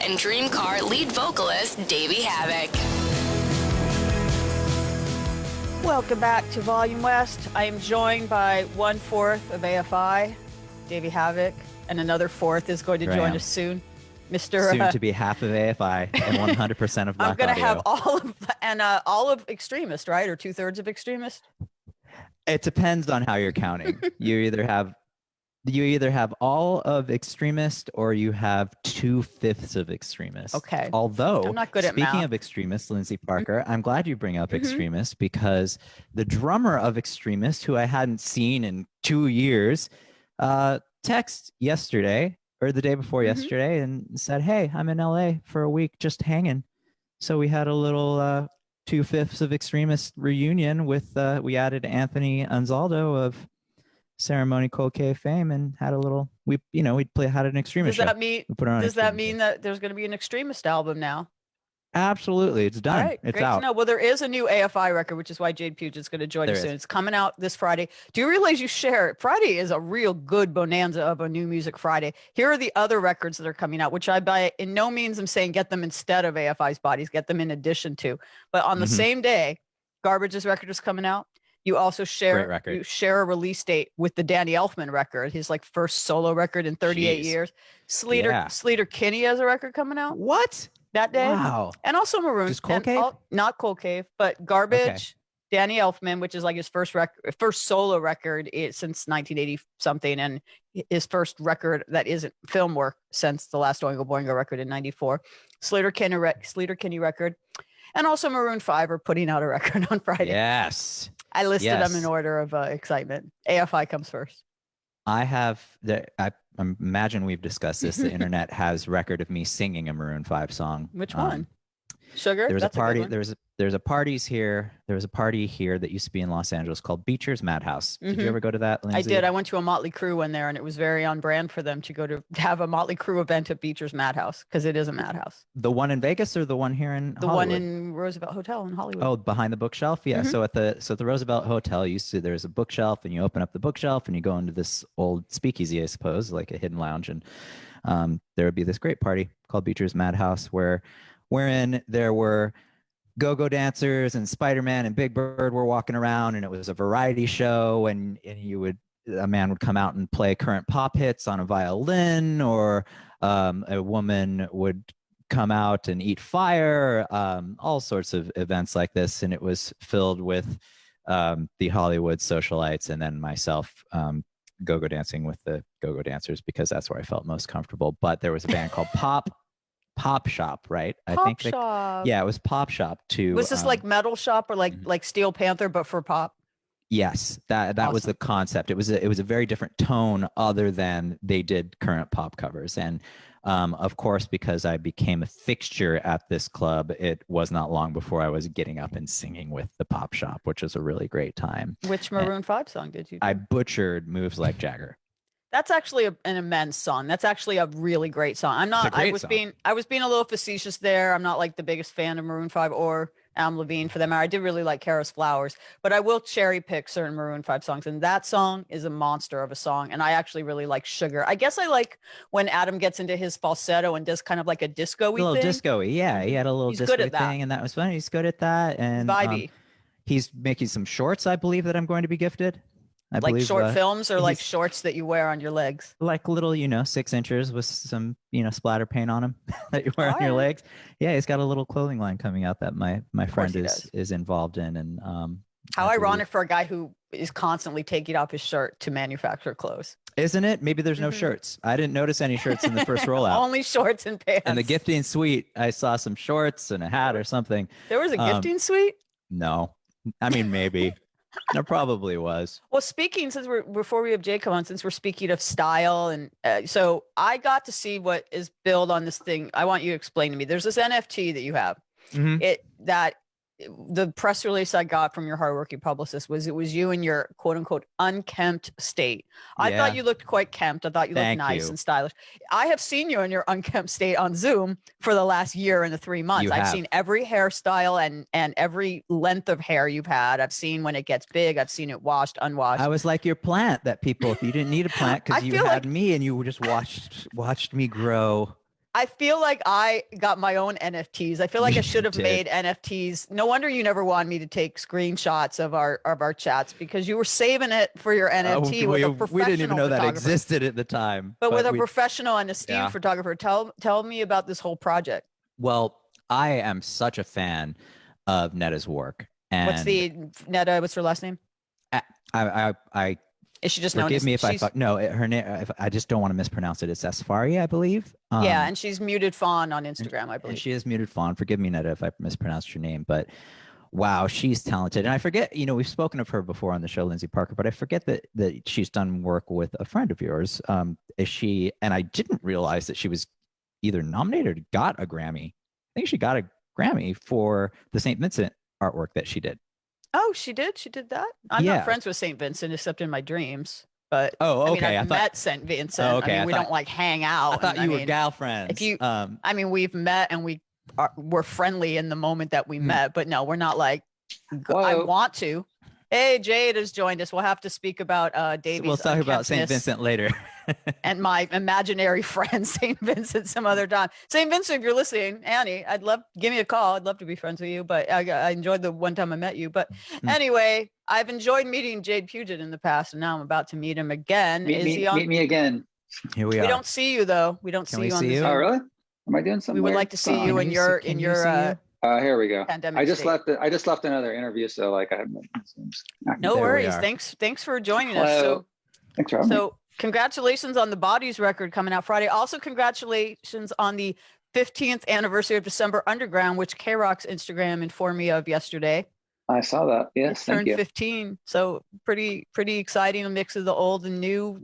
and Dream Car lead vocalist Davey Havok. Welcome back to Volume West. I am joined by 1/4 of AFI, Davey Havok, and another fourth is going to join us soon. Mr. Soon to be half of AFI and 100% of Black I'm going to Audio. have all of Extremist, right? Or 2/3 of Extremist? It depends on how you're counting. You either have all of Extremist or you have 2/5 of Extremist. Okay. Although, I'm not good at speaking math. of Extremist, Lindsay Parker, I'm glad you bring up Extremist because the drummer of Extremist, who I hadn't seen in 2 years, texted yesterday or the day before yesterday and said, "Hey, I'm in LA for a week just hanging." So we had a little 2/5 of Extremist reunion with we added Anthony Anzaldo of Ceremony Cold Cave fame and had a little had an Extremist show. Does that mean that there's going to be an Extremist album now? Absolutely, it's done. All right, it's great out. to know. Well, there is a new AFI record, which is why Jade Puget is going to join us soon. It's coming out this Friday. Do you realize Friday is a real good bonanza of a new music Friday. Here are the other records that are coming out, which I by in no means I'm saying get them instead of AFI's Bodies, get them in addition to. But on the same day, Garbage's record is coming out. You also share a release date with the Danny Elfman record, his first solo record in 38 years. Sleater Kinney has a record coming out. What? That day. Wow. And also Maroon. Just Cold Cave? Not Cold Cave, but Garbage, Danny Elfman, which is his first solo record since 1980 something, and his first record that isn't film work since the last Oingo Boingo record in 94. Sleater Kinney record. And also Maroon 5 are putting out a record on Friday. Yes. I listed them in order of excitement. AFI comes first. I imagine we've discussed this. The internet has record of me singing a Maroon 5 song. Which one? Sugar? There was a party. There was a party here that used to be in Los Angeles called Beecher's Madhouse. Did you ever go to that, Lindsay? I did. I went to a Motley Crue one there, and it was very on brand for them to go to have a Motley Crue event at Beecher's Madhouse because it is a madhouse. The one in Vegas or the one here in Hollywood? The one in Roosevelt Hotel in Hollywood. Oh, behind the bookshelf? Yeah. So at the Roosevelt Hotel, there's a bookshelf, and you open up the bookshelf, and you go into this old speakeasy, I suppose, like a hidden lounge, and there would be this great party called Beecher's Madhouse wherein there were go-go dancers and Spider-Man and Big Bird were walking around, and it was a variety show, and a man would come out and play current pop hits on a violin, or a woman would come out and eat fire, all sorts of events like this, and it was filled with the Hollywood socialites and then myself go-go dancing with the go-go dancers because that's where I felt most comfortable. But there was a band called Pop Shop, right? Shop. Yeah, it was Pop Shop too. Was this like Metal Shop or like Steel Panther, but for pop? Yes, that awesome. Was the concept. It was a very different tone other than they did current pop covers. And of course, because I became a fixture at this club, it was not long before I was getting up and singing with the Pop Shop, which was a really great time. Which Maroon 5 song did you do? I butchered Moves Like Jagger. That's actually an immense song. That's actually a really great song. I was being a little facetious there. I'm not like the biggest fan of Maroon 5 or Adam Levine for them. I did really like Kara's Flowers, but I will cherry pick certain Maroon 5 songs. And that song is a monster of a song. And I actually really like Sugar. I guess I like when Adam gets into his falsetto and does kind of like a disco-y thing. A little disco-y, yeah. He had a little disco-y thing, and that was fun. He's good at that. And vibey. He's making some shorts, I believe, that I'm going to be gifted. I believe, short films or like shorts that you wear on your legs? Like little, 6 inches with some, splatter paint on them that you wear on your legs. Yeah, he's got a little clothing line coming out that my friend is involved in. And how ironic for a guy who is constantly taking off his shirt to manufacture clothes. Isn't it? Maybe there's no shirts. I didn't notice any shirts in the first rollout. Only shorts and pants. In the gifting suite, I saw some shorts and a hat or something. There was a gifting suite? No. I mean, maybe. There probably was. Well, before we have Jay come on, since we're speaking of style, and so I got to see what is built on this thing. I want you to explain to me. There's this NFT that you have. The press release I got from your hardworking publicist was you in your quote unquote unkempt state. I thought you looked quite kempt. I thought you looked nice and stylish. I have seen you in your unkempt state on Zoom for the last year and the 3 months. I've seen every hairstyle and every length of hair you've had. I've seen when it gets big. I've seen it washed, unwashed. I was like your plant that you didn't need a plant because you had me and you just watched me grow I feel like I got my own NFTs. I feel like I should have made NFTs. No wonder you never wanted me to take screenshots of our chats, because you were saving it for your NFT with a professional we didn't even know that photographer. existed at the time. But with a professional and esteemed Yeah. photographer. Tell me about this whole project. Well, I am such a fan of Netta's work. And what's her last name? I Is she just known forgive as, me if her name, I just don't want to mispronounce it. It's Safari, I believe. Yeah, and she's muted Fawn on Instagram, I believe. And she is muted Fawn. Forgive me, Netta, if I mispronounced your name, but wow, she's talented. And I forget, we've spoken of her before on the show, Lindsay Parker, but I forget that she's done work with a friend of yours. And I didn't realize that she was either nominated or got a Grammy. I think she got a Grammy for the St. Vincent artwork that she did. Oh, she did? She did that? I'm not friends with St. Vincent except in my dreams. But I've met St. Vincent. Oh, okay. We don't like hang out. I thought you were gal friends. We've met and we're friendly in the moment that we met, but no, we're not like, I want to. Hey, Jade has joined us. We'll have to speak about Davey's. We'll talk about St. Vincent later. And my imaginary friend, St. Vincent, some other time. St. Vincent, if you're listening, Annie, give me a call. I'd love to be friends with you, but I enjoyed the one time I met you. But anyway, I've enjoyed meeting Jade Puget in the past, and now I'm about to meet him again. Meet me again. Here we are. We don't see you, though. We don't see you on the Zoom. Oh, really? Am I doing something? We would like to see you in your here we go. Pandemic I just left another interview, so like I haven't. No worries. Thanks for joining us. So thanks for having me. Congratulations on the Bodies record coming out Friday. Also, congratulations on the 15th anniversary of December Underground, which K-Rock's Instagram informed me of yesterday. I saw that. Yes, thank you. Turned 15, so pretty exciting. A mix of the old and new.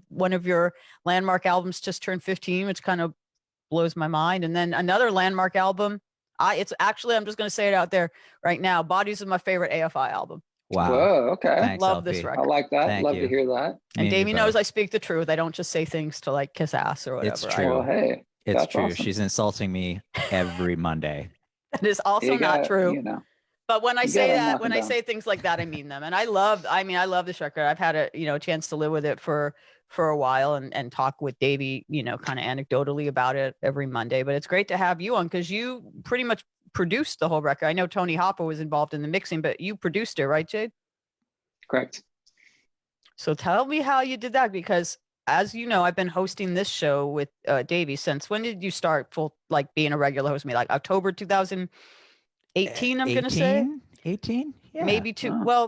One of your landmark albums just turned 15, which kind of blows my mind. And then another landmark album. I'm just going to say it out there right now. Bodies is my favorite AFI album. Wow. Whoa, okay. Thanks, love LP. this record. I like that. Love to hear that. And Davey knows I speak the truth. I don't just say things to like kiss ass or whatever. It's true. Well, hey, it's true. Awesome. She's insulting me every Monday. That is also not true. But when I say that, when I say things like that, I mean them. And I love this record. I've had a chance to live with it for a while and talk with Davey, kind of anecdotally about it every Monday. But it's great to have you on because you pretty much produced the whole record. I know Tony Hopper was involved in the mixing, but you produced it, right, Jade? Correct. So tell me how you did that, because as you know, I've been hosting this show with Davey since when did you start being a regular host with me? Like October 2018, I'm going to say. 18? Yeah. Maybe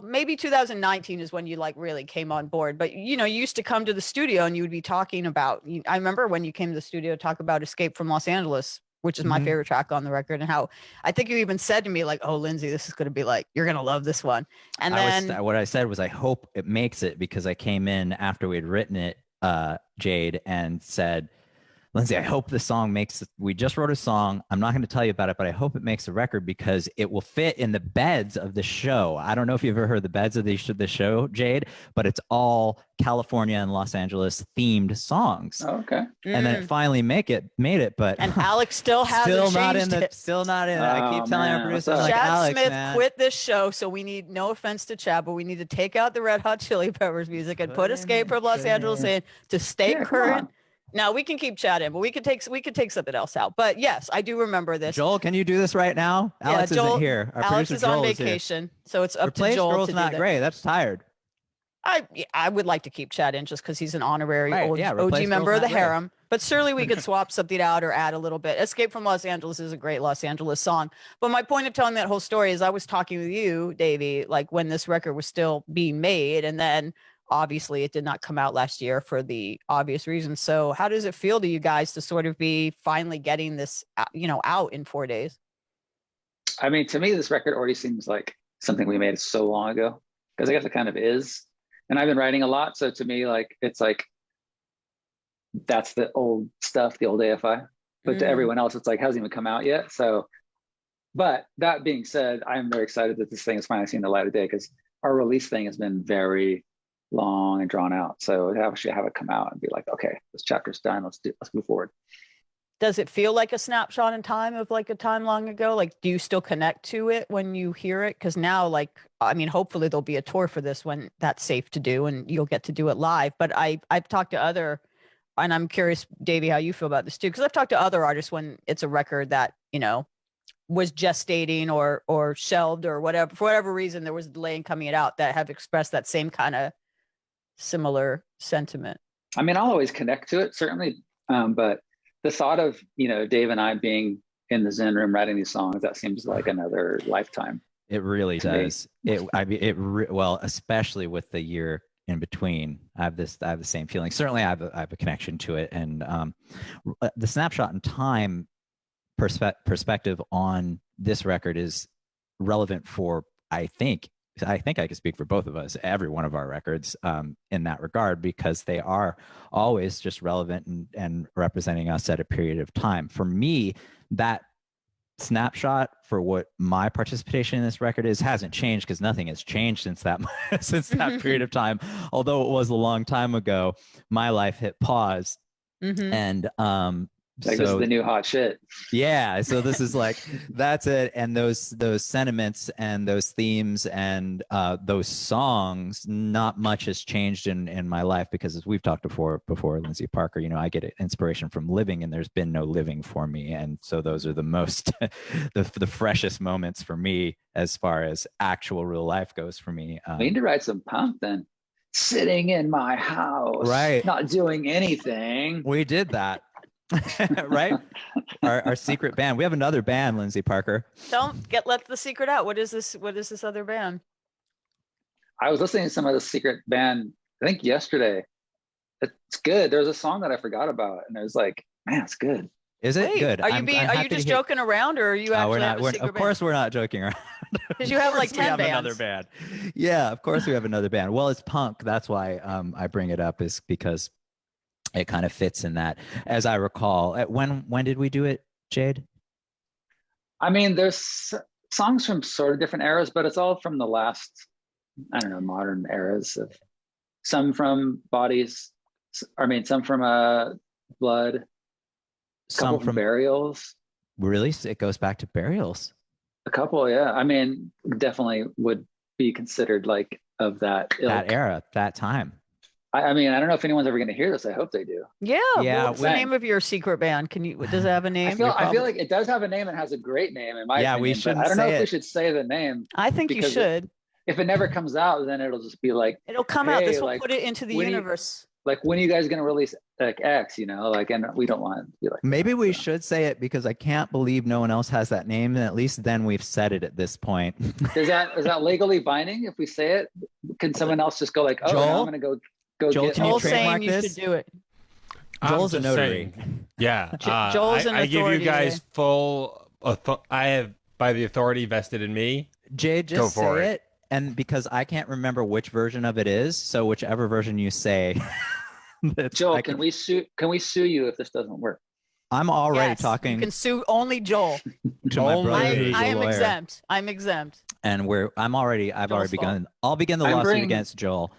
maybe 2019 is when you really came on board. But you used to come to the studio and you would be talking about. I remember when you came to the studio to talk about "Escape from Los Angeles," which is my favorite track on the record, and how I think you even said to me "Oh, Lindsay, this is going to be you're going to love this one." And then what I said was, I hope it makes it, because I came in after we had written it, Jade, and said, Lindsay, I hope the song we just wrote a song. I'm not going to tell you about it, but I hope it makes a record because it will fit in the beds of the show. I don't know if you've ever heard the beds of the show, Jade, but it's all California and Los Angeles themed songs. Oh, okay. And then it finally made it, but and Alex still hasn't changed it. Still not in it. I keep telling our producer, Chad Alex, Smith quit this show, so we need, no offense to Chad, but we need to take out the Red Hot Chili Peppers music and put "Escape from Los Angeles" in to stay current. Now we can keep Chad in, but we could take something else out. But yes, I do remember this. Joel, can you do this right now? Alex isn't here. Our Alex is on vacation, so it's up to Joel to do that. Great. That's tired. I would like to keep Chad in just because he's an honorary OG member of the harem. But surely we could swap something out or add a little bit. "Escape from Los Angeles" is a great Los Angeles song. But my point of telling that whole story is I was talking with you, Davey, when this record was still being made, and then obviously it did not come out last year for the obvious reasons. So how does it feel to you guys to sort of be finally getting this, out in 4 days? I mean, to me, this record already seems like something we made so long ago, because I guess it kind of is. And I've been writing a lot. So to me, it's that's the old stuff, the old AFI. But to everyone else, it's hasn't even come out yet. So, but that being said, I'm very excited that this thing is finally seeing the light of day, because our release thing has been very long and drawn out. So to actually have it come out and be okay, this chapter's done. Let's move forward. Does it feel like a snapshot in time of a time long ago? Do you still connect to it when you hear it? Because now, hopefully there'll be a tour for this when that's safe to do and you'll get to do it live. But I've talked to other and I'm curious, Davey, how you feel about this too, because I've talked to other artists when it's a record that, you know, was gestating or shelved or whatever, for whatever reason, there was a delay in coming it out, that have expressed that same kind of similar sentiment. I mean, I'll always connect to it, certainly. But the thought of, you know, Dave and I being in the Zen room writing these songs, that seems like another lifetime. It really does. Well, especially with the year in between, I have the same feeling. Certainly I have a connection to it. And the snapshot in time perspective on this record is relevant for, I think I can speak for both of us, every one of our records in that regard, because they are always just relevant and representing us at a period of time. For me, that snapshot for what my participation in this record is hasn't changed, because nothing has changed since that period of time. Although it was a long time ago, my life hit pause. And like, so, this is the new hot shit. Yeah. So this is like, that's it. And those sentiments and those themes and those songs, not much has changed in my life, because as we've talked before, Lindsay Parker, you know, I get inspiration from living, and there's been no living for me. And so those are the most, the freshest moments for me as far as actual real life goes for me. We need to write some punk then. Sitting in my house, right? Not doing anything. We did that. Right? Our secret band. We have another band, Lindsay Parker. Let the secret out. What is this other band? I was listening to some of the secret band, I think yesterday. It's good. There's a song that I forgot about, and I was like, man, it's good. Is it good? Are you just joking around, or are you actually have a secret band? Of course we're not joking around. Because you have like 10 bands. Another band. Yeah, of course we have another band. Well, it's punk. That's why I bring it up, is because it kind of fits in that. As I recall, when did we do it, Jade? I mean, there's songs from sort of different eras, but it's all from the last, I don't know, modern eras. Of some from Bodies. I mean, some from Blood. Some from Burials. Really? It goes back to Burials. A couple, yeah. I mean, definitely would be considered like of that ilk. That era, that time. I mean, I don't know if anyone's ever going to hear this. I hope they do. Yeah. What's the name of your secret band? Does it have a name? I feel like it does have a name and has a great name in my opinion. We should. I don't know if we should say the name. I think you should. If it never comes out, then it'll just be like, it'll come out. This will put it into the universe. When are you guys going to release like X, you know, like, and we don't want it to be like, maybe we should say it, because I can't believe no one else has that name. And at least then we've said it at this point. Is that legally binding? If we say it, can someone else just go like, oh, Joel? now I'm going to go Joel, get Joel's saying you should do it. Joel's a notary. Yeah. Joel's an authority. I give you guys full, I have, by the authority vested in me. Jade, just say it. And because I can't remember which version of it is, so whichever version you say. Joel, can we sue you if this doesn't work? I'm already talking. You can sue only Joel. To my brother. I am exempt. I'm exempt. And I've already begun. I'll begin the lawsuit against Joel.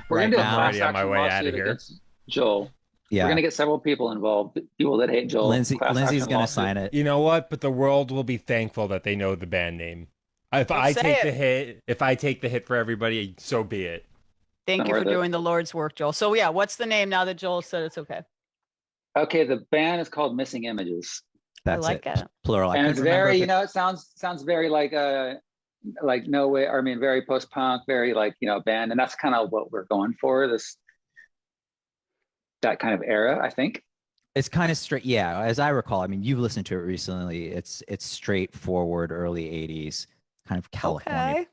We're going to do a class action lawsuit against Joel. Yeah. We're going to get several people involved. People that hate Joel. Lindsay's going to sign it. You know what? But the world will be thankful that they know the band name. If I take the hit for everybody, so be it. Thank you for doing the Lord's work, Joel. So yeah, what's the name now that Joel said it's okay? Okay, the band is called Missing Images. That's it. Plural. And it's very, you know, it sounds very like No Way, or I mean, very post-punk, very like, you know, band. And that's kind of what we're going for, that kind of era, I think. It's kind of straight. Yeah. As I recall, I mean, you've listened to it recently. It's straightforward early 80s kind of California. Okay.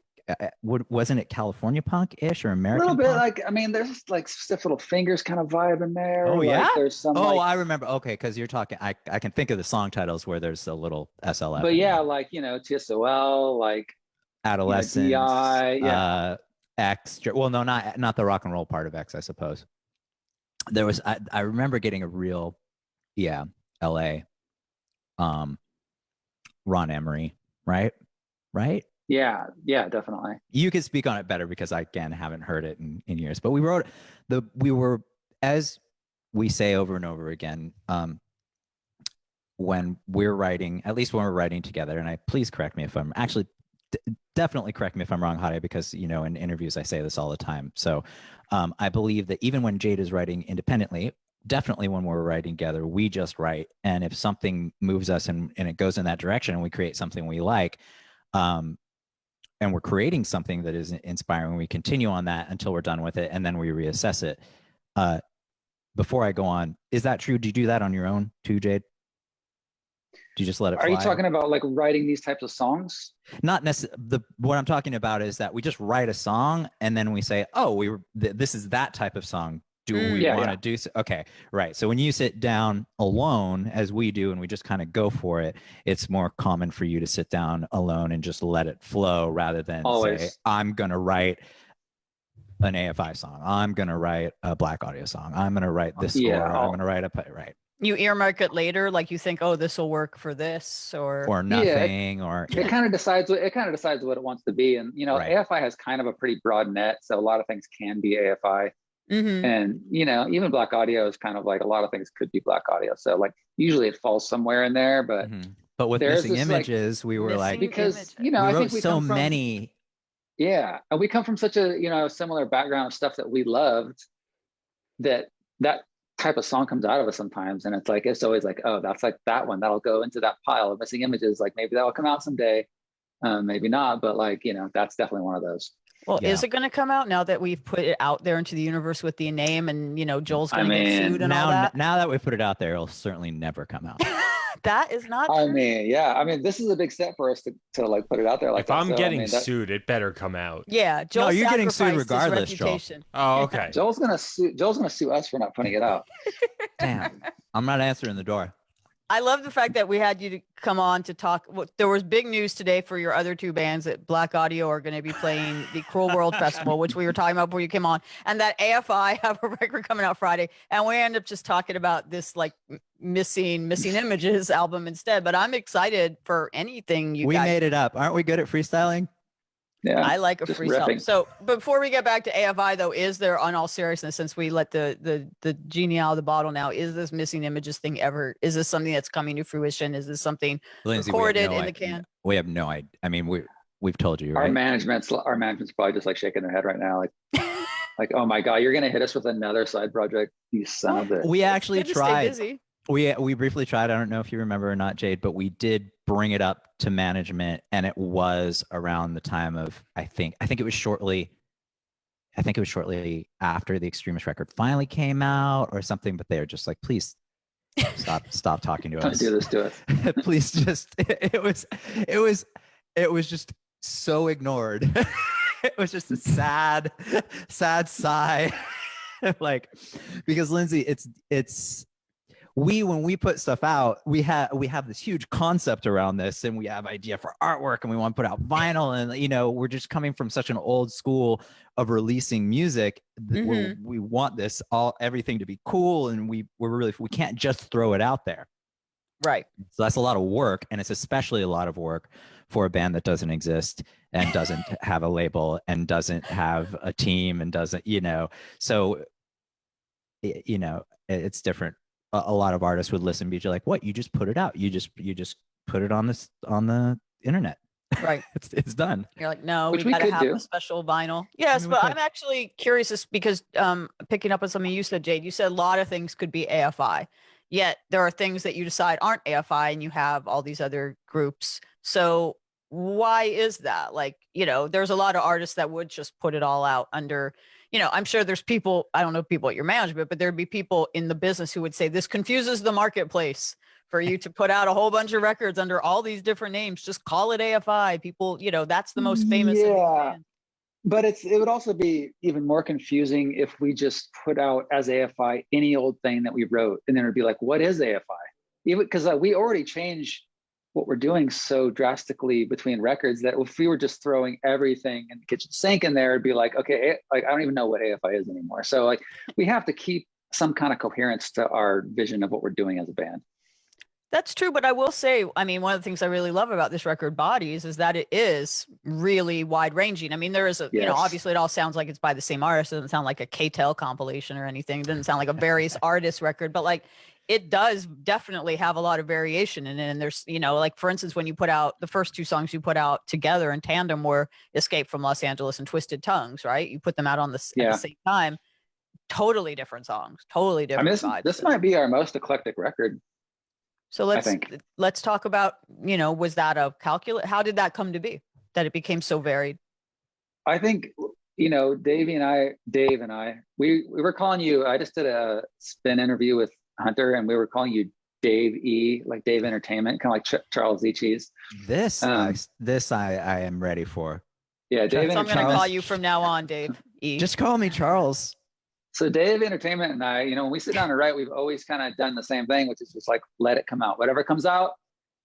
Wasn't it California punk-ish or American? A little bit, punk? like, I mean, there's like Stiff Little Fingers kind of vibe in there. Oh yeah, like, there's some. I remember. Okay, because you're talking. I can think of the song titles where there's a little SLF. But yeah, like, you know, TSOL, like Adolescence, DI, X. Well, no, not the rock and roll part of X, I suppose. There was. I remember getting a real, L.A. Ron Emery, right? Yeah, definitely. You could speak on it better, because I, again, haven't heard it in years. But we were, as we say over and over again, when we're writing, at least when we're writing together, and please correct me if I'm actually, definitely correct me if I'm wrong, Hade, because, you know, in interviews I say this all the time. So I believe that even when Jade is writing independently, definitely when we're writing together, we just write. And if something moves us and it goes in that direction and we create something we like, and we're creating something that is inspiring, we continue on that until we're done with it. And then we reassess it. Before I go on, is that true? Do you do that on your own too, Jade? Do you just let it fly? Are you talking about like writing these types of songs? Not necessarily. What I'm talking about is that we just write a song and then we say, oh, this is that type of song. Do we want to do so? Okay, right. So when you sit down alone, as we do, and we just kind of go for it, it's more common for you to sit down alone and just let it flow rather than say, I'm going to write an AFI song. I'm going to write a Black Audio song. I'm going to write this score. I'm going to write right. You earmark it later, like you think, oh, this will work for this, or nothing, it kind of decides what it wants to be. And AFI has kind of a pretty broad net, so a lot of things can be AFI. Mm-hmm. And even Black Audio is kind of like a lot of things could be Black Audio. So like usually it falls somewhere in there, but but with Missing Images, we were like, because we I wrote think we so come from, many. Yeah, and we come from such a similar background of stuff that we loved, that type of song comes out of us sometimes, and it's always like, oh, that's like that one that'll go into that pile of Missing Images. Like maybe that'll come out someday, maybe not, but like that's definitely one of those. Well, is it going to come out now that we've put it out there into the universe with the name, and Joel's going to get sued and all that? Now that we put it out there, it'll certainly never come out. That is not true. I mean, this is a big step for us to like put it out there. Like, if I'm getting sued, it better come out. Yeah, Joel. No, you're getting sued regardless, Joel. Oh, okay. Joel's gonna sue us for not putting it out. Damn, I'm not answering the door. I love the fact that we had you to come on to talk. There was big news today for your other two bands that Black Audio are going to be playing the Cruel World Festival, which we were talking about before you came on, and that AFI have a record coming out Friday. And we end up just talking about this like missing Images album instead. But I'm excited for anything you guys. We made it up. Aren't we good at freestyling? Yeah, I like a freestyle. Ripping. So before we get back to AFI though, is there, on all seriousness, since we let the genie out of the bottle now, is this Missing Images thing is this something that's coming to fruition? Is this something Lindsay, recorded in the can? We have no idea. I mean, we've told you, right? Our management's probably just like shaking their head right now, like oh my God, you're gonna hit us with another side project, you son of a. We actually tried. Busy. We briefly tried. I don't know if you remember or not, Jade, but we did bring it up to management, and it was around the time of I think it was shortly after the Extremist record finally came out or something. But they were just like, please stop talking to us. Don't do this to us. Please just. It was just so ignored. It was just a sad sigh, like because Lindsay, it's. When we put stuff out, we have this huge concept around this, and we have idea for artwork, and we want to put out vinyl, and we're just coming from such an old school of releasing music. We want everything to be cool, and we can't just throw it out there. Right. So that's a lot of work, and it's especially a lot of work for a band that doesn't exist and doesn't have a label and doesn't have a team and doesn't, so it's different. A lot of artists would listen and be like, what, you just put it out, you just put it on the internet, right? it's done. You're like, no, we gotta have a special vinyl. Yes, but I'm actually curious because picking up on something you said, Jade, you said a lot of things could be AFI, yet there are things that you decide aren't AFI, and you have all these other groups. So why is that? Like, there's a lot of artists that would just put it all out under, I'm sure there's people, I don't know people at your management, but there'd be people in the business who would say this confuses the marketplace for you to put out a whole bunch of records under all these different names. Just call it AFI. People, that's the most famous. Yeah, but it would also be even more confusing if we just put out as AFI any old thing that we wrote, and then it'd be like, what is AFI? Even because we already changed what we're doing so drastically between records that if we were just throwing everything in the kitchen sink in there, it'd be like, okay, like I don't even know what AFI is anymore. So like we have to keep some kind of coherence to our vision of what we're doing as a band. That's true, but I will say, I mean, one of the things I really love about this record, Bodies, is that it is really wide ranging. I mean, there is obviously it all sounds like it's by the same artist. It doesn't sound like a K-Tel compilation or anything. It doesn't sound like a various artist record, but like it does definitely have a lot of variation in it. And there's, like for instance, when you put out the first two songs you put out together in tandem were Escape from Los Angeles and Twisted Tongues, right? You put them out at the same time. totally different songs, totally I mean, different vibes. this might be our most eclectic record. So let's talk about, was that a calculate? How did that come to be that it became so varied? I think, Dave and I, we were calling you, I just did a spin interview with Hunter and we were calling you Dave E, like Dave Entertainment, kind of like Charles E. Cheese. This I am ready for. Yeah, Dave So Entertainment. I'm going to call you from now on, Dave E. Just call me Charles. So Dave Entertainment and I, when we sit down to write, we've always kind of done the same thing, which is just like, let it come out. Whatever comes out,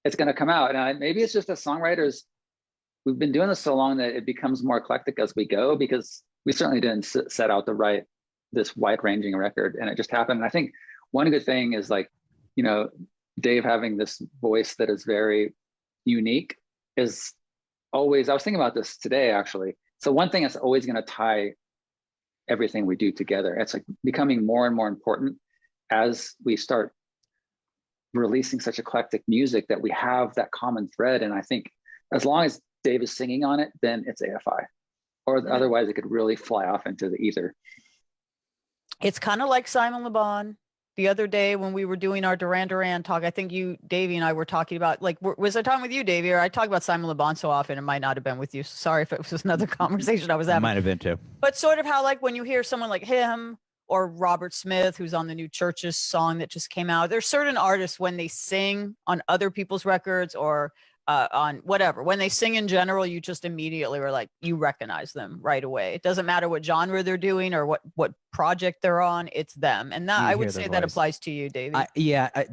it's going to come out. And maybe it's just as songwriters, we've been doing this so long that it becomes more eclectic as we go, because we certainly didn't set out to write this wide-ranging record, and it just happened. And I think one good thing is like, Dave having this voice that is very unique is always, I was thinking about this today, actually. So one thing that's always going to tie everything we do together, it's like becoming more and more important as we start releasing such eclectic music, that we have that common thread. And I think as long as Dave is singing on it, then it's AFI, or otherwise it could really fly off into the ether. It's kind of like Simon Le Bon. The other day when we were doing our Duran Duran talk, I think you, Davey, and I were talking about, like, was I talking with you, Davey, or I talk about Simon Le Bon so often, it might not have been with you. Sorry if it was another conversation I was having. Might have been too. But sort of how, like, when you hear someone like him or Robert Smith, who's on the new Churches song that just came out, there's certain artists when they sing on other people's records or on whatever, when they sing in general, you just immediately were like, you recognize them right away. It doesn't matter what genre they're doing or what project they're on, it's them. And that, I would say that applies to you, Davey.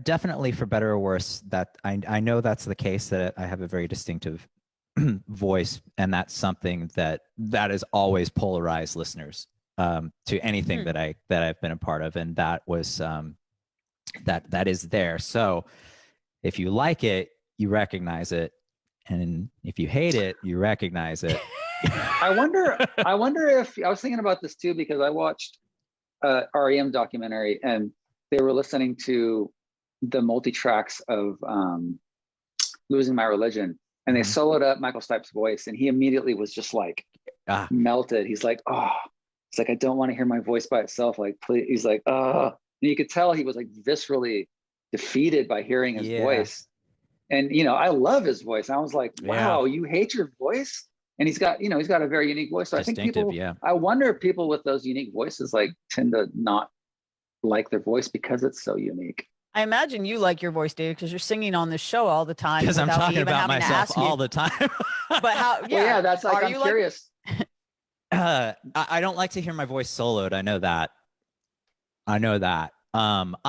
Definitely, for better or worse, that I know that's the case, that I have a very distinctive voice, and that's something that has always polarized listeners to anything that I've been a part of, and that was that is there. So if you like it, you recognize it, and if you hate it, you recognize it. I wonder if, I was thinking about this too, because I watched a REM documentary and they were listening to the multi-tracks of Losing My Religion, and they soloed up Michael Stipe's voice, and he immediately was just like melted. He's like, oh, it's like, I don't want to hear my voice by itself. Like, please. He's like, oh, and you could tell he was like viscerally defeated by hearing his voice. And, I love his voice. I was like, wow, you hate your voice? And he's got a very unique voice. So I think I wonder if people with those unique voices like tend to not like their voice because it's so unique. I imagine you like your voice, Dave, because you're singing on this show all the time. Because I'm talking about myself all the time. But how, that's like, I'm curious. I don't like to hear my voice soloed. I know that. I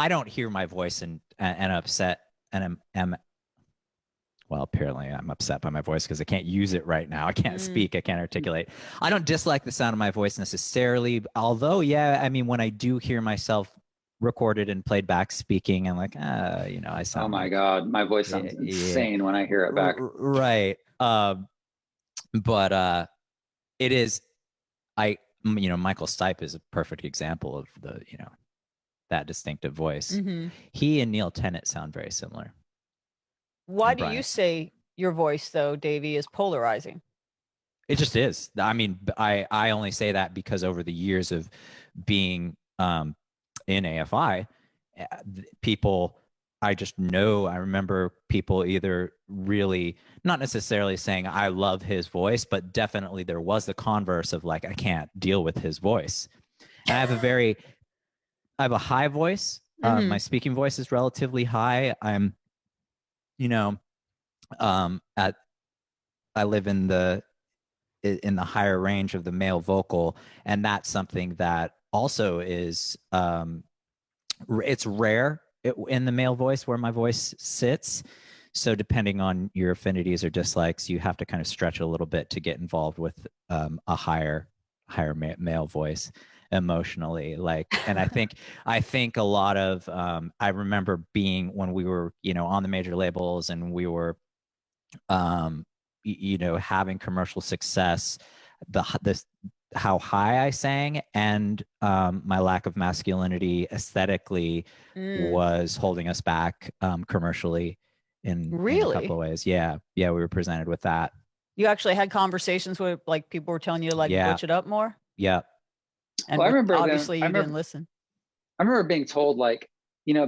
don't hear my voice and upset, and am well, apparently I'm upset by my voice because I can't use it right now. I can't speak. I can't articulate. I don't dislike the sound of my voice necessarily. Although, when I do hear myself recorded and played back speaking, I'm like, I sound. Oh my God, my voice sounds insane when I hear it back. Right. But it is, Michael Stipe is a perfect example of the, that distinctive voice. Mm-hmm. He and Neil Tennant sound very similar. Why do you say your voice, though, Davey, is polarizing? It just is. I mean, I only say that because over the years of being in AFI, people, I just know, I remember people either really, not necessarily saying, I love his voice, but definitely there was the converse of like, I can't deal with his voice. And I have a high voice. My speaking voice is relatively high. I live in the higher range of the male vocal, and that's something that also is it's rare in the male voice where my voice sits. So depending on your affinities or dislikes, you have to kind of stretch a little bit to get involved with a higher male voice emotionally. And I think a lot of I remember being, when we were on the major labels and we were having commercial success, how high I sang and my lack of masculinity aesthetically was holding us back commercially in a couple of ways. Yeah, we were presented with that. You actually had conversations where like people were telling you to like butch it up more? Yeah. And Well, I remember obviously you didn't listen. I remember being told, like,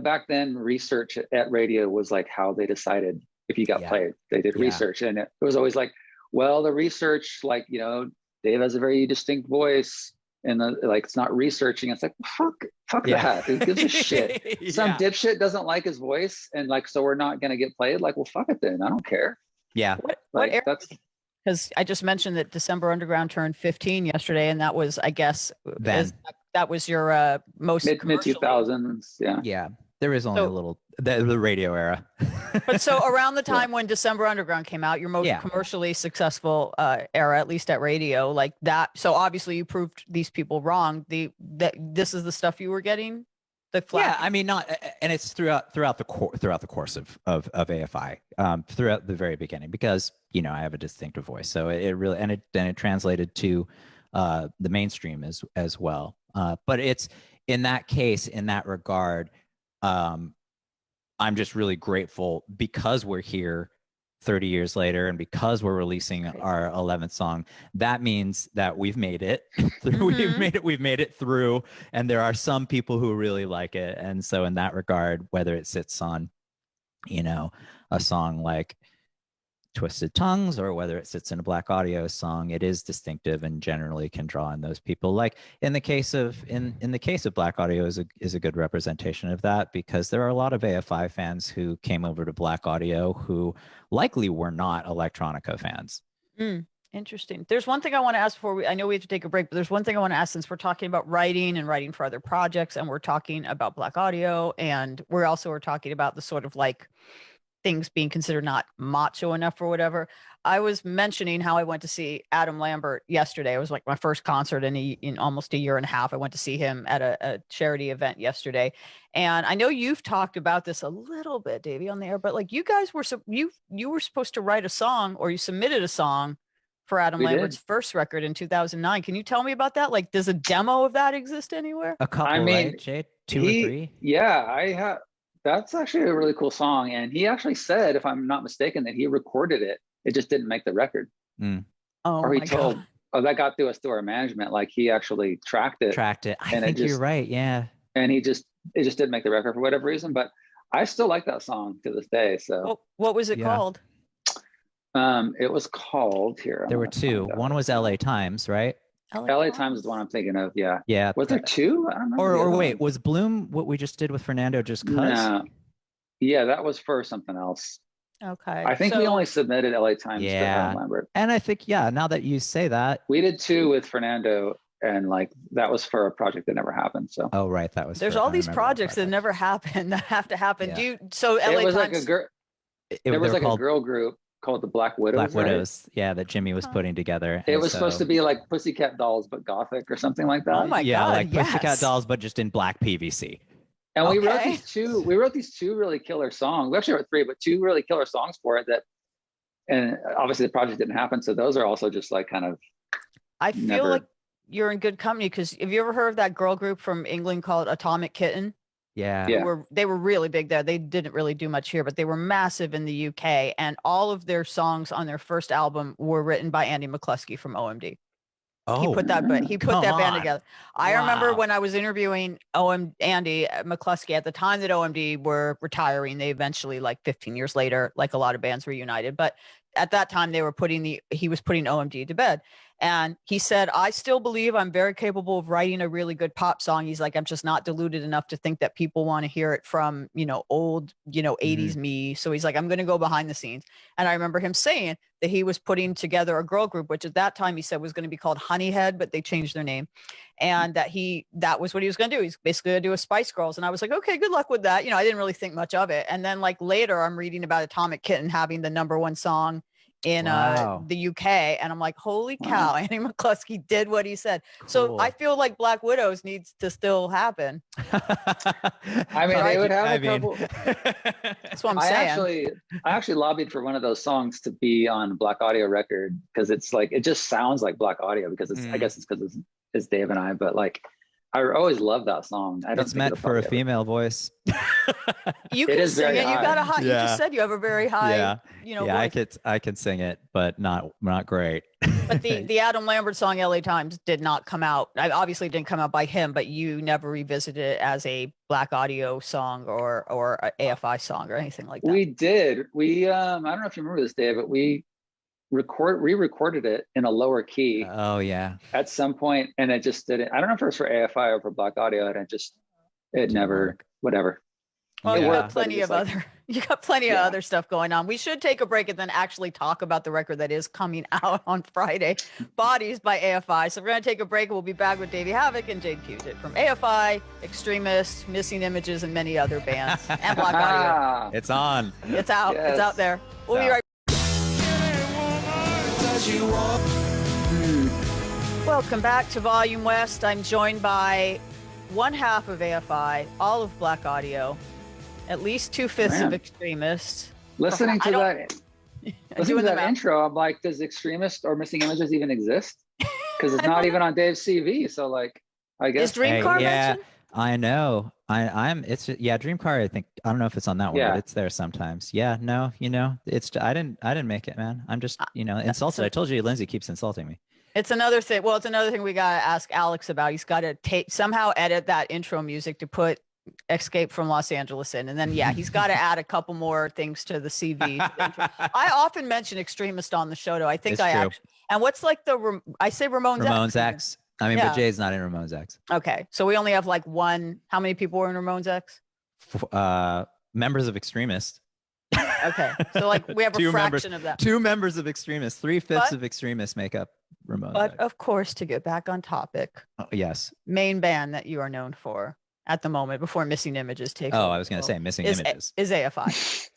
back then research at radio was like how they decided if you got played. They did research, and it was always like, well, the research, like, Dave has a very distinct voice, and like it's not researching. It's like, fuck that. Who gives a shit? Some dipshit doesn't like his voice, and like, so we're not gonna get played. Like, well, fuck it then. I don't care. Yeah. What era? Because I just mentioned that December Underground turned 15 yesterday, and that was, I guess, that was your most mid 2000s. Yeah. There is only a little the radio era. But so around the time when December Underground came out, your most commercially successful era, at least at radio, like that. So obviously you proved these people wrong. That this is the stuff you were getting. The flag. Yeah, I mean, not, and it's throughout the course of AFI, throughout the very beginning, because I have a distinctive voice, so it really and it translated to the mainstream as well. But it's in that case, in that regard, I'm just really grateful because we're here 30 years later, and because we're releasing our 11th song. That means that we've made it through. We've made it through, and there are some people who really like it. And so in that regard, whether it sits on a song like Twisted Tongues, or whether it sits in a Black Audio song, it is distinctive and generally can draw in those people. Like in the case of Black Audio is a good representation of that, because there are a lot of AFI fans who came over to Black Audio who likely were not electronica fans. Interesting. There's one thing I want to ask before I know we have to take a break, but there's one thing I want to ask, since we're talking about writing and writing for other projects, and we're talking about Black Audio, and we're talking about the sort of like things being considered not macho enough or whatever. I was mentioning how I went to see Adam Lambert yesterday. It was like my first concert in almost a year and a half. I went to see him at a charity event yesterday. And I know you've talked about this a little bit, Davey, on the air, but like you guys were, you were supposed to write a song, or you submitted a song for Adam Lambert's first record in 2009. Can you tell me about that? Like, does a demo of that exist anywhere? A couple, right, Jade? Two or three? Yeah, I have. That's actually a really cool song. And he actually said, if I'm not mistaken, that he recorded it. It just didn't make the record. Oh, or he told, that got through us through our management. Like he actually tracked it. I think you're right. Yeah. And it just didn't make the record for whatever reason. But I still like that song to this day. So what was it called? It was called here. There were two. One was LA Times, right? LA Times is the one I'm thinking of. Yeah. Yeah. Was there two? I don't know. Or wait, was Bloom what we just did with Fernando just cause? No. Yeah, that was for something else. Okay. I think we only submitted LA Times to Adam Lambert. And I think, now that you say that. We did two with Fernando, and like that was for a project that never happened. So right. That was there's all these projects that never happen that have to happen. Yeah. LA Times, like a girl. There was like a girl group called the Black Widows. That Jimmy was putting together. It was supposed to be like Pussycat Dolls but gothic or something like that. Oh my god, like Pussycat Dolls but just in black PVC. And we wrote these two really killer songs. We actually wrote three, but two really killer songs for it and obviously the project didn't happen, so those are also just like kind of I feel like you're in good company, because have you ever heard of that girl group from England called Atomic Kitten? Yeah. They were really big there. They didn't really do much here, but they were massive in the UK. And all of their songs on their first album were written by Andy McCluskey from OMD. He put that band together. I remember when I was interviewing Andy McCluskey at the time that OMD were retiring. They eventually, like 15 years later, like a lot of bands, reunited. But at that time, he was putting OMD to bed. And he said, I still believe I'm very capable of writing a really good pop song. He's like, I'm just not deluded enough to think that people want to hear it from, old, 80s me. So he's like, I'm going to go behind the scenes. And I remember him saying that he was putting together a girl group, which at that time he said was going to be called Honeyhead, but they changed their name. And that was what he was going to do. He's basically going to do a Spice Girls. And I was like, okay, good luck with that. I didn't really think much of it. And then like later I'm reading about Atomic Kitten having the #1 song in the UK, and I'm like, holy cow, Andy McCluskey did what he said. Cool. So I feel like Black Widows needs to still happen. I mean, they would have a couple. That's what I'm saying. I actually lobbied for one of those songs to be on Black Audio record, because it's like, it just sounds like Black Audio, because it's I guess it's because it's Dave and I, but like I always love that song. It's meant for a female voice. You can sing it. You got a high. You just said you have a very high. Voice. I can sing it, but not great. But the Adam Lambert song LA Times did not come out. I obviously didn't come out by him, but you never revisited it as a Black Audio song or a AFI song or anything like that. We did. We I don't know if you remember this, Dave, but we re-recorded it in a lower key. Oh yeah. At some point, and it just didn't. I don't know if it was for AFI or for Black Audio, and it never work. Whatever. Well, Yeah. you got plenty of other stuff going on. We should take a break and then actually talk about the record that is coming out on Friday, Bodies by AFI. So we're going to take a break and we'll be back with Davey Havok and Jade Puget from AFI, Extremists, Missing Images, and many other bands, and Black Audio. It's on. It's out. Yes. It's out there. We'll be right Welcome back to Volume West. I'm joined by one half of AFI, all of Black Audio, at least 2/5 of Extremists. Listening to that intro, I'm like, does Extremist or Missing Images even exist? Because it's not even on Dave's CV. So like, I guess. Is Dream Car mentioned? I know. Dream Car. I don't know if it's on that one, but it's there sometimes. Yeah, no, I didn't make it, man. I'm just, insulted. I told you, Lindsay keeps insulting me. It's another thing. Well, it's another thing we got to ask Alex about. He's got to somehow edit that intro music to put Escape from Los Angeles in. And then, he's got to add a couple more things to the CV. I often mention Extremist on the show, though. I think actually, and what's like I say Ramones X. I mean, but Jay's not in Ramones X. Okay. So we only have like one. How many people were in Ramones X? Members of Extremist. Okay. So like we have a fraction of that. 2 members of Extremist, 3/5 of Extremists make up Ramones. But X. of course, to get back on topic. Yes. Main band that you are known for at the moment before Missing Images take over. I was going to say Missing Images. Is AFI.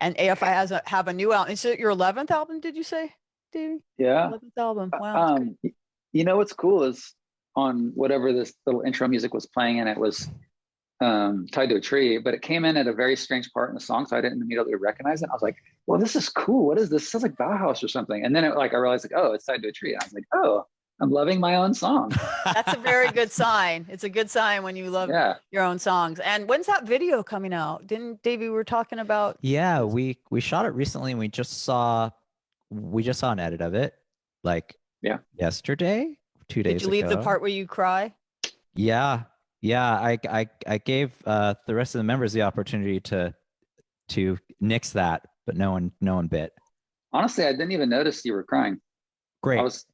And AFI have a new album. Is it your 11th album, did you say, Davey? Yeah. 11th album. Wow. What's cool is on whatever this little intro music was playing, and it was tied to a tree, but it came in at a very strange part in the song, so I didn't immediately recognize it. I was like, well, this is cool. What is this? This sounds like Bauhaus or something. And then I realized it's tied to a tree. And I was like, oh, I'm loving my own song. That's a very good sign. It's a good sign when you love your own songs. And when's that video coming out? Didn't Davey, we were talking about? Yeah, we shot it recently, and we just saw an edit of it yesterday, 2 days ago. Did you leave the part where you cry? Yeah. I gave the rest of the members the opportunity to nix that, but no one bit. Honestly, I didn't even notice you were crying. Great. I was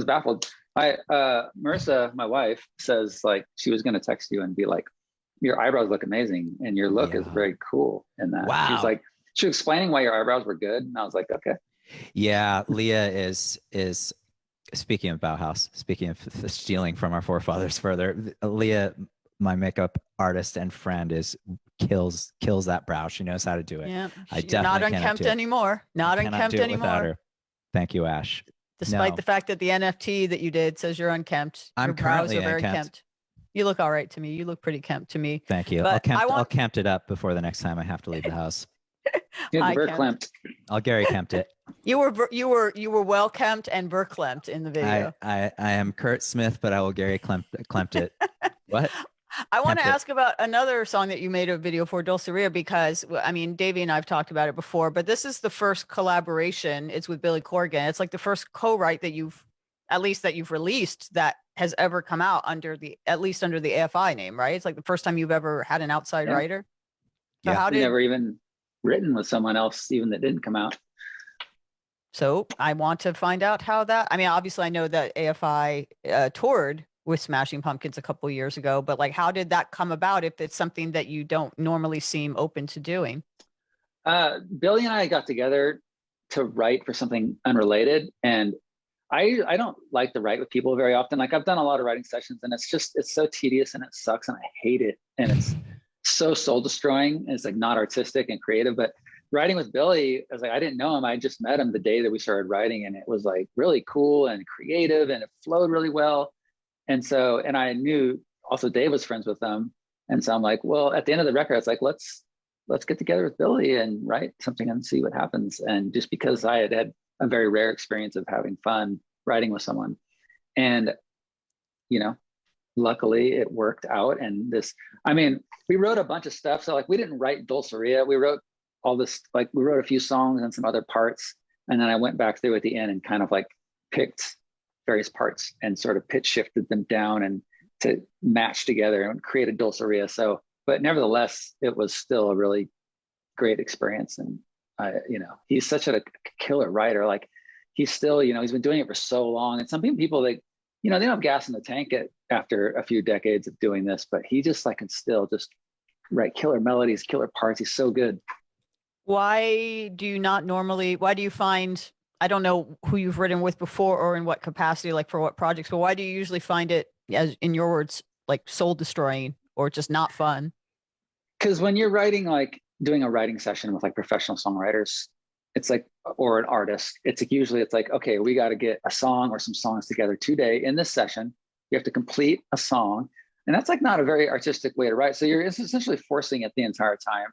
baffled. Marissa, my wife, says like she was going to text you and be like, your eyebrows look amazing and your look is very cool in that. Wow. She was explaining why your eyebrows were good, and I was like, okay. Yeah, Leah is speaking of Bauhaus, speaking of stealing from our forefathers further, Leah, my makeup artist and friend, kills that brow. She knows how to do it. Yeah, I definitely not unkempt anymore. Not unkempt anymore. Thank you, Ash. Despite the fact that the NFT that you did says you're unkempt. I'm currently very unkempt. Kempt. You look all right to me. You look pretty kempt to me. Thank you. But I'll kempt it up before the next time I have to leave the house. I'll Gary Kempt it. You were well kempt and verklempt in the video. I am Kurt Smith, but I will Gary Klempt it. What? I want to ask about another song that you made a video for, Dulceria, because I mean, Davey and I've talked about it before, but this is the first collaboration. It's with Billy Corgan. It's like the first co-write that you've released that has ever come out at least under the AFI name, right? It's like the first time you've ever had an outside writer. So how did never even written with someone else even that didn't come out. So I want to find out how that, I mean, obviously I know that AFI toured with Smashing Pumpkins a couple of years ago, but like, how did that come about if it's something that you don't normally seem open to doing? Billy and I got together to write for something unrelated. And I don't like to write with people very often. Like I've done a lot of writing sessions and it's so tedious and it sucks and I hate it. And it's so soul destroying. And it's like not artistic and creative, but writing with Billy, I was like, I didn't know him. I just met him the day that we started writing, and it was like really cool and creative and it flowed really well. And so, and I knew also Dave was friends with them. And so I'm like, well, at the end of the record, it's like, let's get together with Billy and write something and see what happens. And just because I had a very rare experience of having fun writing with someone, and, luckily it worked out. And we wrote a bunch of stuff. So like, we didn't write Dulceria. We wrote all this, like we wrote a few songs and some other parts. And then I went back through at the end and kind of like picked various parts and sort of pitch shifted them down and to match together and create a dulceria. So, but nevertheless, it was still a really great experience. And he's such a killer writer. Like he's still, he's been doing it for so long. And some people they don't have gas in the tank after a few decades of doing this, but he just can still just write killer melodies, killer parts. He's so good. Why do you find, I don't know who you've written with before or in what capacity, like for what projects, but why do you usually find it, as in your words, like soul destroying or just not fun? Because when you're writing, doing a writing session with professional songwriters, it's or an artist, usually okay, we got to get a song or some songs together today in this session. You have to complete a song. And that's not a very artistic way to write. So you're essentially forcing it the entire time.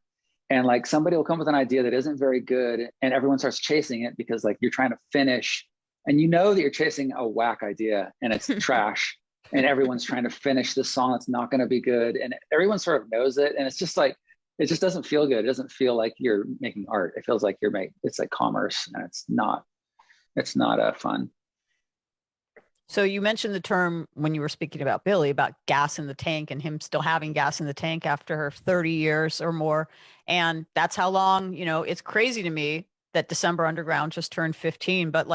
And somebody will come with an idea that isn't very good and everyone starts chasing it because you're trying to finish and that you're chasing a whack idea and it's trash and everyone's trying to finish this song that's not going to be good. And everyone sort of knows it. And it's just it just doesn't feel good. It doesn't feel like you're making art. It feels like it's commerce and it's not fun. So you mentioned the term when you were speaking about Billy, about gas in the tank and him still having gas in the tank after 30 years or more. And that's how long, it's crazy to me that December Underground just turned 15, but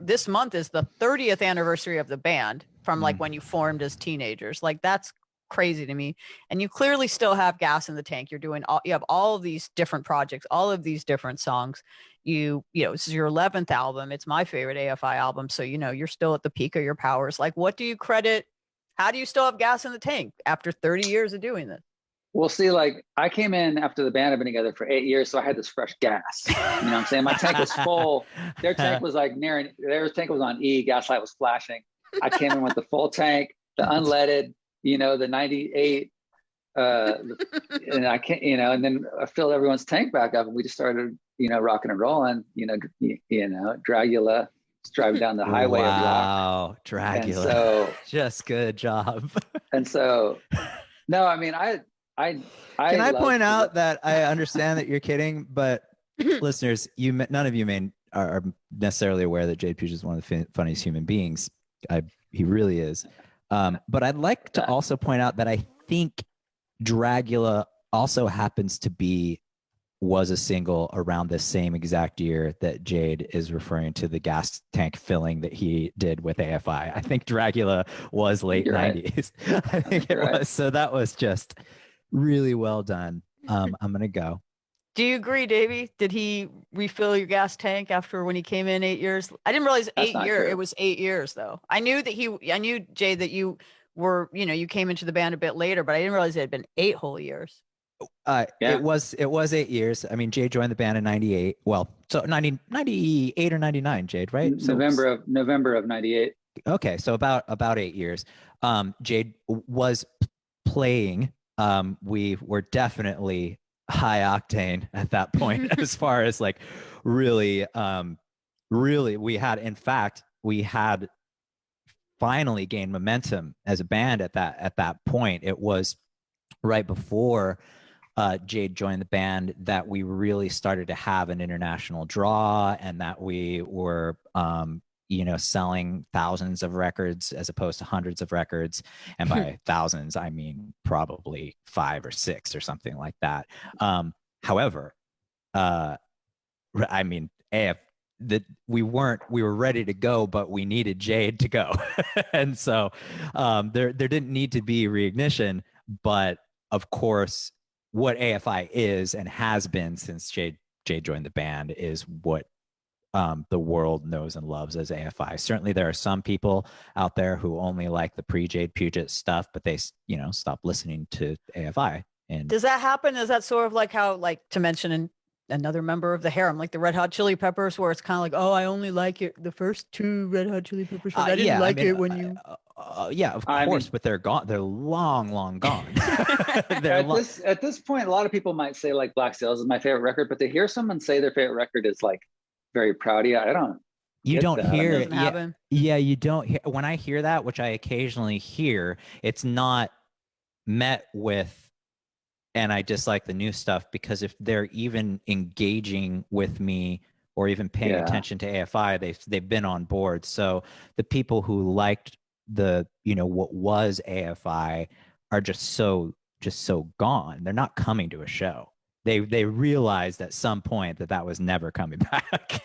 this month is the 30th anniversary of the band from when you formed as teenagers. That's crazy to me. And you clearly still have gas in the tank. You have all of these different projects, all of these different songs. This is your 11th album. It's my favorite AFI album. So, you're still at the peak of your powers. What do you credit? How do you still have gas in the tank after 30 years of doing this? Well, see, I came in after the band had been together for 8 years. So I had this fresh gas, you know what I'm saying? My tank was full. Their tank was their tank was on E, gas light was flashing. I came in with the full tank, the unleaded, the 98, and I can't, and then I filled everyone's tank back up and we just started, rocking and rolling, Dragula driving down the highway of rock. Wow, Dragula. And so just good job. And so, no, I mean, I can I point out that I understand that you're kidding, but listeners, none of you are necessarily aware that Jade Puget is one of the funniest human beings. He really is. But I'd like to also point out that I think Dragula also happens to was a single around the same exact year that Jade is referring to the gas tank filling that he did with AFI. I think Dragula was late 90s. Right. I think it was. So that was just really well done. I'm going to go. Do you agree, Davey? Did he refill your gas tank after when he came in 8 years? I didn't realize 8 years. It was 8 years though. I knew Jay, that you were, you came into the band a bit later, but I didn't realize it had been 8 whole years. It was 8 years. I mean, Jade joined the band in 98. Well, so 98 or 99, Jade, right? So November of 98. Okay. So about 8 years. Jade was playing. We were definitely high octane at that point as far as really we had finally gained momentum as a band at that point. It was right before Jade joined the band that we really started to have an international draw and that we were selling thousands of records as opposed to hundreds of records. And by thousands, I mean probably 5 or 6 or something like that. However, I mean, we were ready to go, but we needed Jade to go. And so there didn't need to be reignition, but of course, what AFI is and has been since Jade joined the band is what the world knows and loves as AFI. Certainly, there are some people out there who only like the pre-Jade Puget stuff, but they, stop listening to AFI. And does that happen? Is that sort of like how, to mention another member of the harem, like the Red Hot Chili Peppers, where it's kind of like, oh, I only like it the first 2 Red Hot Chili Peppers. I didn't it when you. Yeah, of course, but they're gone. They're long gone. At this point, a lot of people might say Black Sails is my favorite record, but to hear someone say their favorite record is very proud of you, I don't. You don't hear it. Yeah, you don't hear. When I hear that, which I occasionally hear, it's not met with, and I dislike the new stuff, because if they're even engaging with me or even paying attention to AFI, they've been on board. So the people who liked the, what was AFI are just so gone. They're not coming to a show. They realized at some point that was never coming back.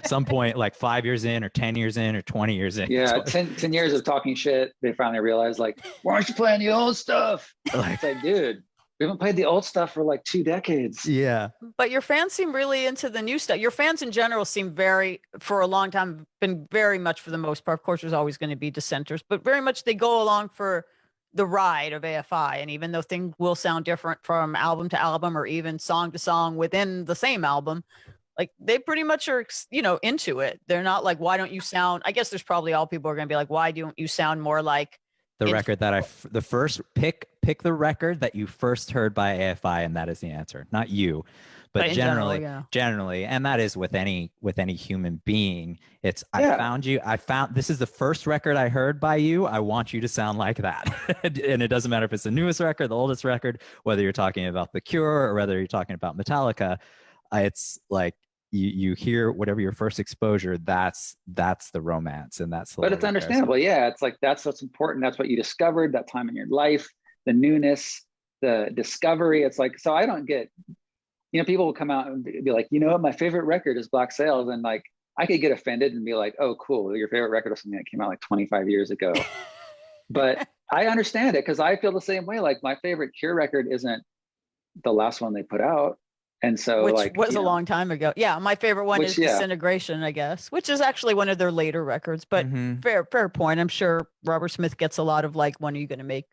Some point, like 5 years in or 10 years in or 20 years in. Yeah, 10 years of talking shit, they finally realized, like, why aren't you playing the old stuff? It's like, dude, we haven't played the old stuff for like 2 decades. Yeah. But your fans seem really into the new stuff. Your fans in general seem for a long time, been very much, for the most part. Of course, there's always going to be dissenters, but very much they go along for the ride of AFI. And even though things will sound different from album to album or even song to song within the same album, like they pretty much are, into it. They're not like, why don't you sound, I guess there's probably all people are going to be like, why don't you sound more like the record that the first pick the record that you first heard by AFI, and that is the answer. Not you, but generally, and that is with any human being. It's I found this is the first record I heard by you. I want you to sound like that. And it doesn't matter if it's the newest record, the oldest record, whether you're talking about The Cure or whether you're talking about Metallica. It's like you hear whatever your first exposure, that's the romance, and that's the but it's understandable. Yeah, it's like that's what's important. That's what you discovered that time in your life, the newness, the discovery. It's like, so I don't get, people will come out and be like, what, my favorite record is Black Sails, and like I could get offended and be like, oh cool, your favorite record is something that came out like 25 years ago. But I understand it, because I feel the same way. Like my favorite Cure record isn't the last one they put out. And so, which was a long time ago. Yeah, my favorite one is Disintegration, I guess, which is actually one of their later records. But fair point. I'm sure Robert Smith gets a lot of like, when are you going to make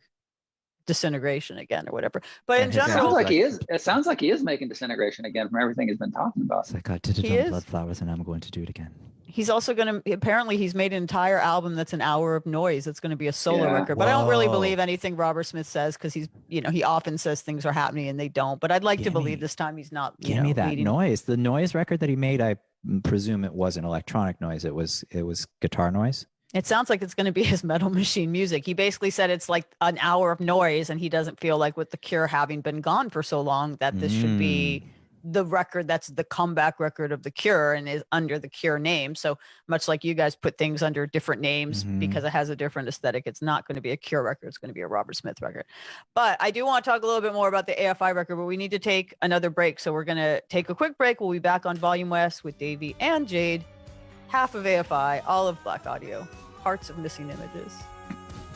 Disintegration again or whatever? But in general, it sounds like he is making Disintegration again from everything he's been talking about. It's like, I did it on Bloodflowers, and I'm going to do it again. He's also apparently he's made an entire album that's an hour of noise. It's going to be a solo record, but I don't really believe anything Robert Smith says, because he's, he often says things are happening and they don't, but I'd like to believe this time he's not, give me that noise. The noise record that he made, I presume it wasn't electronic noise. It was guitar noise. It sounds like it's going to be his Metal Machine music. He basically said it's like an hour of noise, and he doesn't feel like, with The Cure having been gone for so long, that this should be the record that's the comeback record of The Cure and is under the Cure name. So much like you guys put things under different names because it has a different aesthetic, it's not going to be a Cure record. It's going to be a Robert Smith record. But I do want to talk a little bit more about the AFI record, but we need to take another break. So we're going to take a quick break. We'll be back on Volume West with Davey and Jade, half of AFI, all of Black Audio, parts of Missing Images,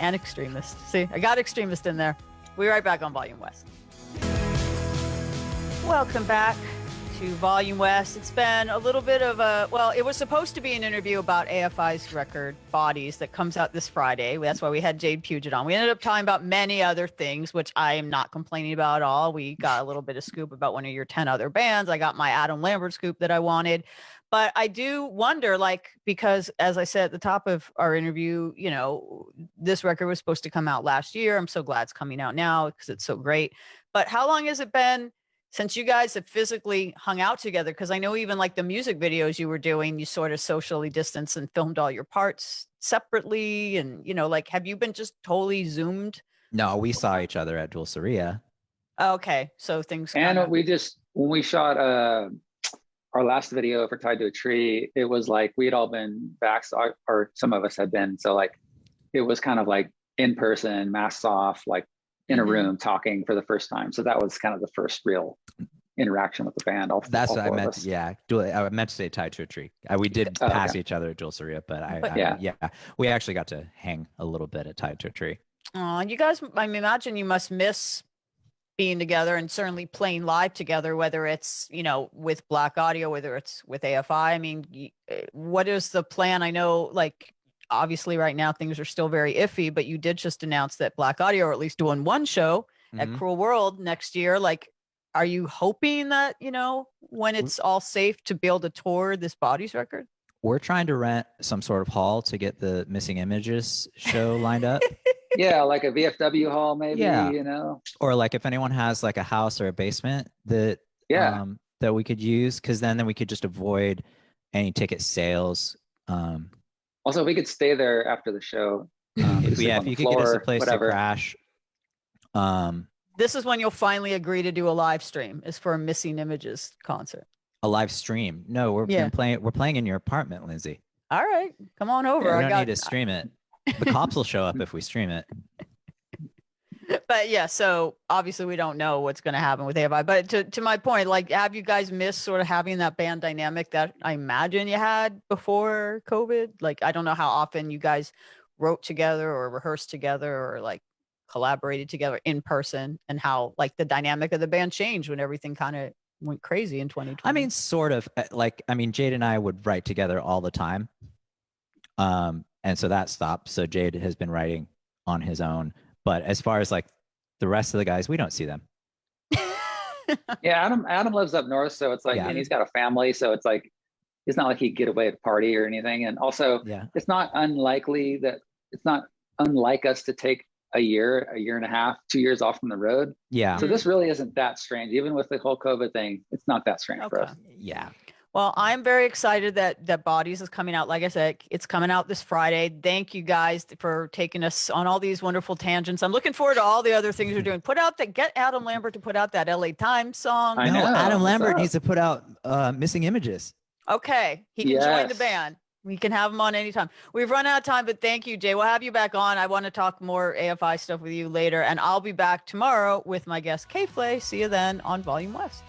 and Extremist. See, I got Extremist in there. We'll be right back on Volume West. Welcome back to Volume West. It's been a little bit of it was supposed to be an interview about AFI's record, Bodies, that comes out this Friday. That's why we had Jade Puget on. We ended up talking about many other things, which I am not complaining about at all. We got a little bit of scoop about one of your 10 other bands. I got my Adam Lambert scoop that I wanted. But I do wonder, because as I said at the top of our interview, this record was supposed to come out last year. I'm so glad it's coming out now because it's so great. But how long has it been since you guys have physically hung out together? Because I know even like the music videos you were doing, you sort of socially distanced and filmed all your parts separately. And, have you been just totally Zoomed? No, we saw each other at Dulceria. Okay. So things. And when we shot our last video for Tied to a Tree, it was like we had all been vaxxed, or some of us had been. So like it was kind of like in person, masks off, like in a room talking for the first time. So that was kind of the first real interaction with the band. That's what I meant. Yeah. I meant to say Tied to a Tree. We did pass each other at Dulceria, but we actually got to hang a little bit at Tied to a Tree. You guys, I imagine you must miss being together and certainly playing live together, whether it's, with Black Audio, whether it's with AFI. I mean, what is the plan? I know, obviously right now things are still very iffy, but you did just announce that Black Audio are at least doing one show at Cruel World next year. Are you hoping that, when it's all safe, to be able to tour this Bodies record? We're trying to rent some sort of hall to get the Missing Images show lined up. Yeah, like a VFW hall, maybe, Or if anyone has a house or a basement that that we could use, because then we could just avoid any ticket sales. Also, we could stay there after the show. If you could get us a place to crash. This is when you'll finally agree to do a live stream, is for a Missing Images concert. a live stream. No, we're playing in your apartment, Lindsay. All right, come on over. We don't need to stream it. The cops will show up if we stream it. But yeah, so obviously we don't know what's going to happen with AFI. But to my point, like, have you guys missed sort of having that band dynamic that I imagine you had before COVID? Like, I don't know how often you guys wrote together or rehearsed together or like collaborated together in person, and how like the dynamic of the band changed when everything kind of went crazy in 2020. I mean, sort of. Like, I mean, Jade and I would write together all the time. And so that stopped. So Jade has been writing on his own. But as far as like the rest of the guys, we don't see them. Yeah, Adam lives up north, so it's like, and he's got a family, so it's like, it's not like he'd get away to party or anything. And also, it's not unlike us to take a year and a half, 2 years off from the road. Yeah. So this really isn't that strange. Even with the whole COVID thing, it's not that strange for us. Yeah. Well, I'm very excited that Bodies is coming out. Like I said, it's coming out this Friday. Thank you guys for taking us on all these wonderful tangents. I'm looking forward to all the other things you're doing. Get Adam Lambert to put out that LA Times song. I know. Adam Lambert needs to put out Missing Images. Okay. He can join the band. We can have him on anytime. We've run out of time, but thank you, Jay. We'll have you back on. I want to talk more AFI stuff with you later, and I'll be back tomorrow with my guest, K-Flay. See you then on Volume West.